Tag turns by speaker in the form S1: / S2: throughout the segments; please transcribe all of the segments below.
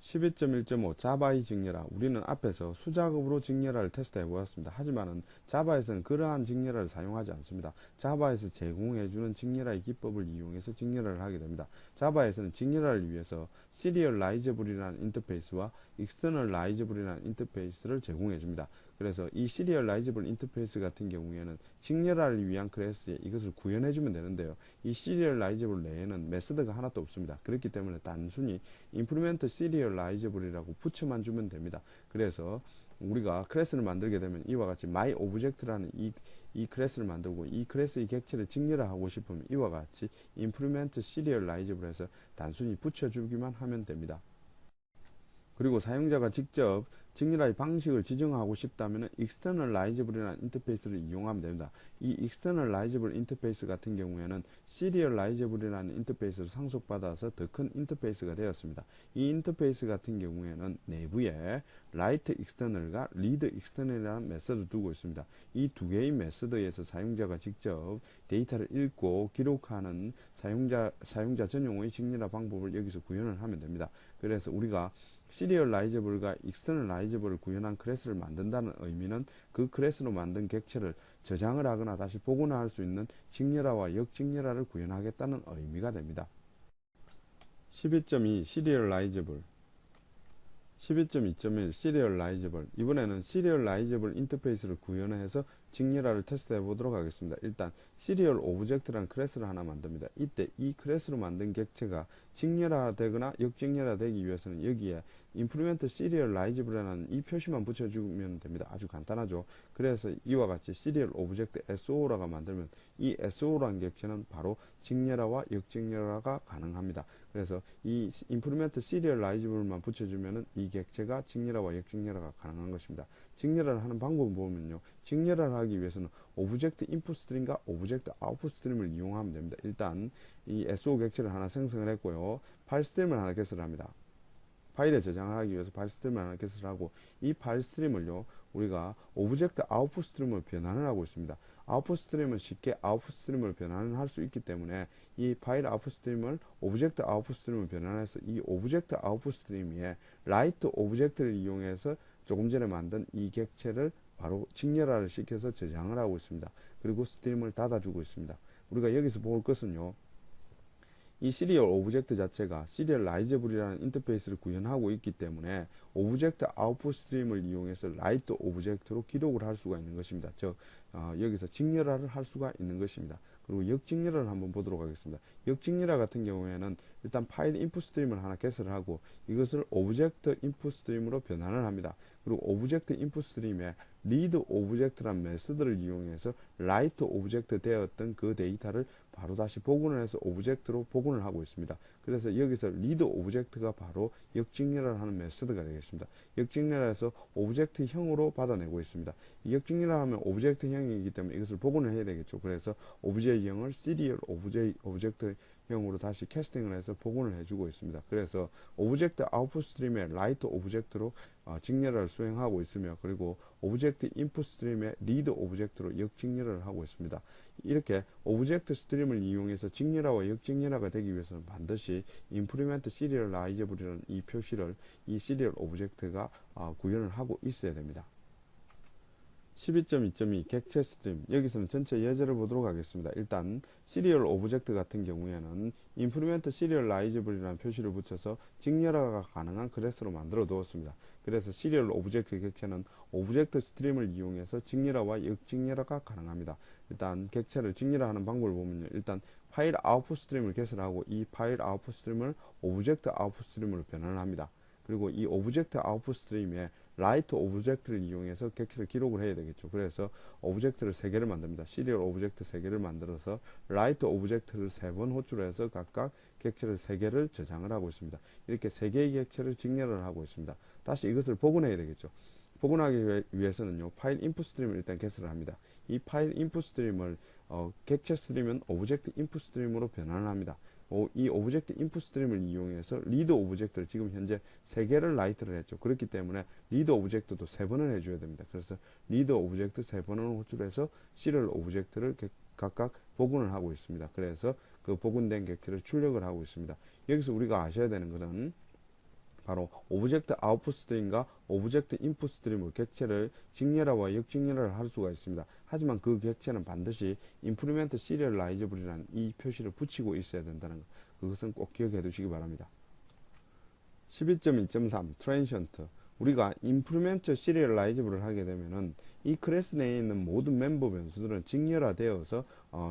S1: 12.1.5 자바의 직렬화. 우리는 앞에서 수작업으로 직렬화를 테스트해 보았습니다. 하지만 자바에서는 그러한 직렬화를 사용하지 않습니다. 자바에서 제공해주는 직렬화의 기법을 이용해서 직렬화를 하게 됩니다. 자바에서는 직렬화를 위해서 시리얼라이저블이라는 인터페이스와 익스터널라이저블이라는 인터페이스를 제공해 줍니다. 그래서 이 시리얼라이저블 인터페이스 같은 경우에는 직렬화를 위한 클래스에 이것을 구현해 주면 되는데요. 이 시리얼라이저블 내에는 메서드가 하나도 없습니다. 그렇기 때문에 단순히 implement serializable이라고 붙여만 주면 됩니다. 그래서 우리가 클래스를 만들게 되면 이와 같이 myObject라는 이 클래스를 만들고 이 클래스의 객체를 직렬화하고 싶으면 이와 같이 implement serializable 해서 단순히 붙여주기만 하면 됩니다. 그리고 사용자가 직접 직렬화의 방식을 지정하고 싶다면 externalizable이라는 인터페이스를 이용하면 됩니다. 이 externalizable 인터페이스 같은 경우에는 serializable이라는 인터페이스를 상속받아서 더 큰 인터페이스가 되었습니다. 이 인터페이스 같은 경우에는 내부에 write external과 read external이라는 메서드를 두고 있습니다. 이 두 개의 메서드에서 사용자가 직접 데이터를 읽고 기록하는 사용자 전용의 직렬화 방법을 여기서 구현을 하면 됩니다. 그래서 우리가 시리얼라이저블과 익스터널라이저블을 구현한 클래스를 만든다는 의미는 그 클래스로 만든 객체를 저장을 하거나 다시 복원할 수 있는 직렬화와 역직렬화를 구현하겠다는 의미가 됩니다. 12.2 시리얼라이저블 12.2.1 시리얼라이저블. 이번에는 시리얼라이저블 인터페이스를 구현해서 직렬화를 테스트해 보도록 하겠습니다. 일단 시리얼 오브젝트라는 클래스를 하나 만듭니다. 이때 이 클래스로 만든 객체가 직렬화되거나 역직렬화되기 위해서는 여기에 implement serializable이라는 이 표시만 붙여주면 됩니다. 아주 간단하죠. 그래서 이와 같이 시리얼 오브젝트 SO라가 만들면 이 SO라는 객체는 바로 직렬화와 역직렬화가 가능합니다. 그래서 이 implement serializable만 붙여주면은 이 객체가 직렬화와 역직렬화가 가능한 것입니다. 직렬화를 하는 방법을 보면요. 직렬화를 하기 위해서는 오브젝트 인풋 스트림과 오브젝트 아웃풋 스트림을 이용하면 됩니다. 일단 이 SO 객체를 하나 생성을 했고요. 파일 스트림을 하나 개설을 합니다. 파일에 저장을 하기 위해서 파일 스트림을 하나 개설을 하고 이 파일 스트림을요. 우리가 오브젝트 아웃풋 스트림으로 변환을 하고 있습니다. 아웃풋 스트림은 쉽게 아웃풋 스트림으로 변환을 할 수 있기 때문에 이 파일 아웃풋 스트림을 오브젝트 아웃풋 스트림으로 변환해서 이 오브젝트 아웃풋 스트림 위에 라이트 오브젝트를 이용해서 조금 전에 만든 이 객체를 바로 직렬화를 시켜서 저장을 하고 있습니다. 그리고 스트림을 닫아주고 있습니다. 우리가 여기서 볼 것은요. 이 시리얼 오브젝트 자체가 시리얼라이저블이라는 인터페이스를 구현하고 있기 때문에 오브젝트 아웃풋 스트림을 이용해서 라이트 오브젝트로 기록을 할 수가 있는 것입니다. 즉 여기서 직렬화를 할 수가 있는 것입니다. 그리고 역직렬화를 한번 보도록 하겠습니다. 역직렬화 같은 경우에는 일단 파일 인풋 스트림을 하나 개설을 하고 이것을 오브젝트 인풋 스트림으로 변환을 합니다. 그리고 오브젝트 인풋 스트림에 리드 오브젝트란 메서드를 이용해서 라이트 오브젝트 되었던 그 데이터를 바로 다시 복원을 해서 오브젝트로 복원을 하고 있습니다. 그래서 여기서 리드 오브젝트가 바로 역직렬화를 하는 메서드가 되겠습니다. 역직렬화해서 오브젝트형으로 받아내고 있습니다. 역직렬화하면 오브젝트형이기 때문에 이것을 복원을 해야 되겠죠. 그래서 오브제형을 시리얼 오브젝트형으로 다시 캐스팅을 해서 복원을 해주고 있습니다. 그래서 오브젝트 아웃풋 스트림에 라이트 오브젝트로 직렬화를 수행하고 있으며 그리고 오브젝트 인풋 스트림에 리드 오브젝트로 역직렬화를 하고 있습니다. 이렇게 오브젝트 스트림을 이용해서 직렬화와 역직렬화가 되기 위해서는 반드시 implement serializable이라는 이 표시를 이 시리얼 오브젝트가 구현을 하고 있어야 됩니다. 12.2.2 객체 스트림. 여기서는 전체 예제를 보도록 하겠습니다. 일단 시리얼 오브젝트 같은 경우에는 implement serializable이라는 표시를 붙여서 직렬화가 가능한 클래스로 만들어 두었습니다. 그래서 시리얼 오브젝트 객체는 오브젝트 스트림을 이용해서 직렬화와 역직렬화가 가능합니다. 일단 객체를 직렬화하는 방법을 보면요. 일단 파일 아웃풋 스트림을 개설하고 이 파일 아웃풋 스트림을 오브젝트 아웃풋 스트림으로 변환을 합니다. 그리고 이 오브젝트 아웃풋 스트림에 라이트 오브젝트를 이용해서 객체를 기록을 해야 되겠죠. 그래서 오브젝트를 3개를 만듭니다. 시리얼 오브젝트 3개를 만들어서 라이트 오브젝트를 3번 호출해서 각각 객체를 3개를 저장을 하고 있습니다. 이렇게 3개의 객체를 직렬을 하고 있습니다. 다시 이것을 복원해야 되겠죠. 복원하기 위해서는요. 파일 인풋 스트림을 일단 개설을 합니다. 이 파일 인풋 스트림을 객체 스트림은 오브젝트 인풋 스트림으로 변환을 합니다. 이 오브젝트 인풋 스트림을 이용해서 리드 오브젝트를 지금 현재 3개를 라이트를 했죠. 그렇기 때문에 리드 오브젝트도 3번을 해줘야 됩니다. 그래서 리드 오브젝트 3번을 호출해서 시리얼 오브젝트를 각각 복원을 하고 있습니다. 그래서 그 복원된 객체를 출력을 하고 있습니다. 여기서 우리가 아셔야 되는 것은 바로 오브젝트 아웃풋 스트림과 오브젝트 인풋 스트림의 객체를 직렬화와 역직렬화를 할 수가 있습니다. 하지만 그 객체는 반드시 implement serializable이라는 이 표시를 붙이고 있어야 된다는 것. 그것은 꼭 기억해 두시기 바랍니다. 12.2.3 트랜시언트, 우리가 implement serializable을 하게 되면은 이 클래스 내에 있는 모든 멤버 변수들은 직렬화되어서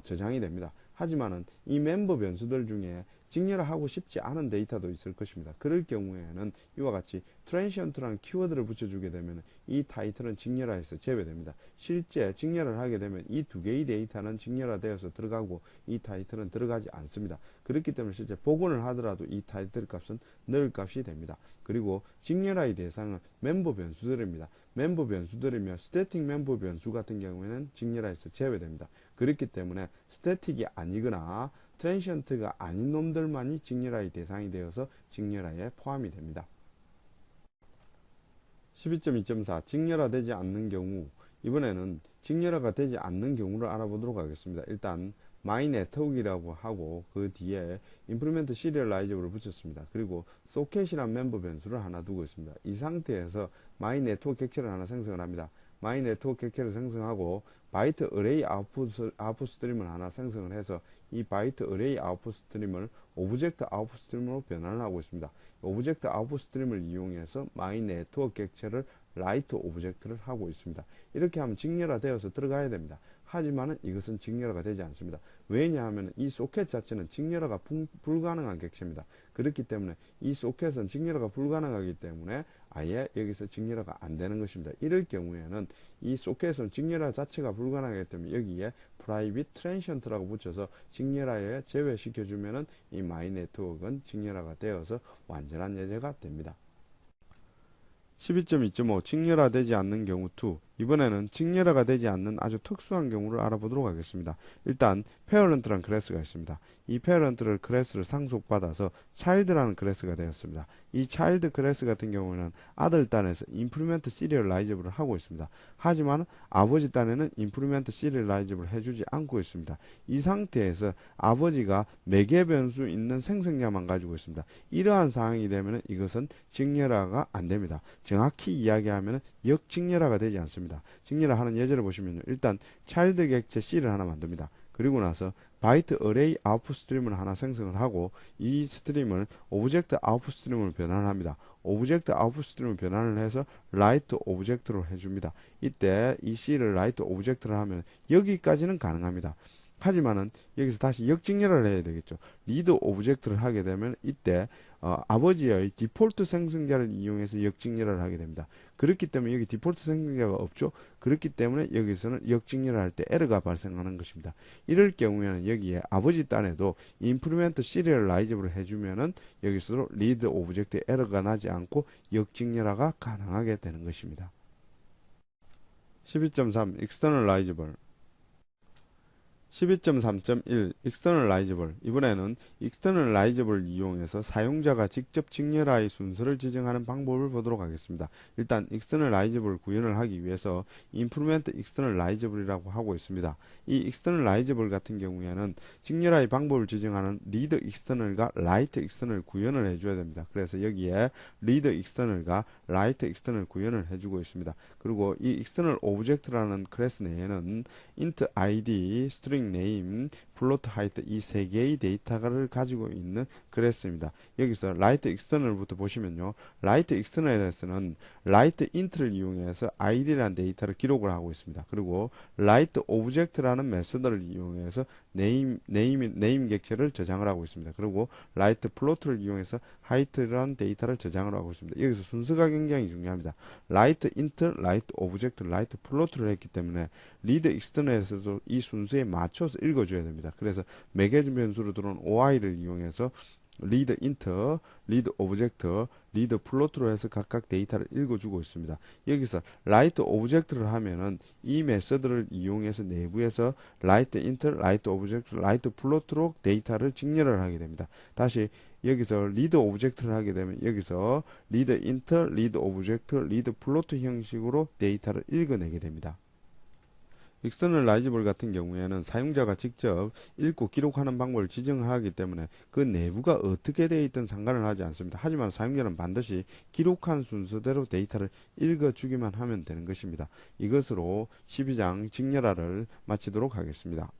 S1: 저장이 됩니다. 하지만은 이 멤버 변수들 중에 직렬화하고 싶지 않은 데이터도 있을 것입니다. 그럴 경우에는 이와 같이 트랜시언트라는 키워드를 붙여주게 되면 이 타이틀은 직렬화해서 제외됩니다. 실제 직렬화를 하게 되면 이 두 개의 데이터는 직렬화되어서 들어가고 이 타이틀은 들어가지 않습니다. 그렇기 때문에 실제 복원을 하더라도 이 타이틀 값은 늘 값이 됩니다. 그리고 직렬화의 대상은 멤버 변수들입니다. 멤버 변수들이며 스태틱 멤버 변수 같은 경우에는 직렬화해서 제외됩니다. 그렇기 때문에 스태틱이 아니거나 트랜시언트가 아닌 놈들만이 직렬화의 대상이 되어서 직렬화에 포함이 됩니다. 12.2.4 직렬화되지 않는 경우, 이번에는 직렬화가 되지 않는 경우를 알아보도록 하겠습니다. 일단 myNetwork이라고 하고 그 뒤에 implement serializable을 붙였습니다. 그리고 socket이란 멤버 변수를 하나 두고 있습니다. 이 상태에서 myNetwork 객체를 하나 생성을 합니다. myNetwork 객체를 생성하고 바이트 어레이 아웃풋 스트림을 하나 생성을 해서 이 바이트 어레이 아웃풋 스트림을 오브젝트 아웃풋 스트림으로 변환을 하고 있습니다. 오브젝트 아웃풋 스트림을 이용해서 myNetwork 객체를 라이트 오브젝트를 하고 있습니다. 이렇게 하면 직렬화되어서 들어가야 됩니다. 하지만 이것은 직렬화가 되지 않습니다. 왜냐하면 이 소켓 자체는 직렬화가 불가능한 객체입니다. 그렇기 때문에 이 소켓은 직렬화가 불가능하기 때문에 아예 여기서 직렬화가 안 되는 것입니다. 이럴 경우에는 이 소켓은 직렬화 자체가 불가능하기 때문에 여기에 private transient라고 붙여서 직렬화에 제외시켜주면은 이 myNetwork은 직렬화가 되어서 완전한 예제가 됩니다. 12.2.5 직렬화되지 않는 경우 2, 이번에는 직렬화가 되지 않는 아주 특수한 경우를 알아보도록 하겠습니다. 일단 parent라는 클래스가 있습니다. 이 parent를 클래스를 상속받아서 child라는 클래스가 되었습니다. 이 child 클래스 같은 경우는 아들 딴에서 implement serializable을 하고 있습니다. 하지만 아버지 딴에는 implement serializable을 해주지 않고 있습니다. 이 상태에서 아버지가 매개 변수 있는 생성자만 가지고 있습니다. 이러한 상황이 되면 이것은 직렬화가 안 됩니다. 정확히 이야기하면 역직렬화가 되지 않습니다. 직렬화 하는 예제를 보시면 일단 차일드 객체 C를 하나 만듭니다. 그리고 나서 바이트 어레이 아웃풋 스트림을 하나 생성을 하고 이 스트림을 오브젝트 아웃풋 스트림으로 변환을 합니다. 오브젝트 아웃풋 스트림을 변환을 해서 라이트 오브젝트로 해줍니다. 이때 이 C를 라이트 오브젝트를 하면 여기까지는 가능합니다. 하지만은 여기서 다시 역직렬화를 해야 되겠죠. 리드 오브젝트를 하게 되면 이때 아버지의 디폴트 생성자를 이용해서 역직렬화를 하게 됩니다. 그렇기 때문에 여기 디폴트 생성자가 없죠. 그렇기 때문에 여기서는 역직렬화 할 때 에러가 발생하는 것입니다. 이럴 경우에는 여기에 아버지 딴에도 implement serializable을 해주면은 여기서 리드 오브젝트에 에러가 나지 않고 역직렬화가 가능하게 되는 것입니다. 12.3 externalizable 12.3.1 externalizable, 이번에는 externalizable을 이용해서 사용자가 직접 직렬화의 순서를 지정하는 방법을 보도록 하겠습니다. 일단 externalizable 구현을 하기 위해서 implement externalizable이라고 하고 있습니다. 이 externalizable 같은 경우에는 직렬화의 방법을 지정하는 read external과 write external 구현을 해줘야 됩니다. 그래서 여기에 read external과 write external 구현을 해주고 있습니다. 그리고 이 external object라는 클래스 내에는 int id, string name, float height 이 세 개의 데이터를 가지고 있는 클래스입니다. 여기서 write external부터 보시면요. write external에서는 write int를 이용해서 id라는 데이터를 기록을 하고 있습니다. 그리고 write object라는 메서드를 이용해서 name 객체를 저장을 하고 있습니다. 그리고 write float를 이용해서 height라는 데이터를 저장을 하고 있습니다. 여기서 순서가 굉장히 중요합니다. write int, write object, write float를 했기 때문에 read external에서도 이 순서에 맞춰서 읽어줘야 됩니다. 그래서 매개 변수로 들어온 OI를 이용해서 read int, read object, read float로 해서 각각 데이터를 읽어주고 있습니다. 여기서 write object를 하면은 이 메서드를 이용해서 내부에서 write int, write object, write float로 데이터를 직렬을 하게 됩니다. 다시 여기서 read object를 하게 되면 여기서 read int, read object, read float 형식으로 데이터를 읽어내게 됩니다. 익스터널라이즈블 같은 경우에는 사용자가 직접 읽고 기록하는 방법을 지정하기 때문에 그 내부가 어떻게 되어 있든 상관을 하지 않습니다. 하지만 사용자는 반드시 기록한 순서대로 데이터를 읽어주기만 하면 되는 것입니다. 이것으로 12장 직렬화를 마치도록 하겠습니다.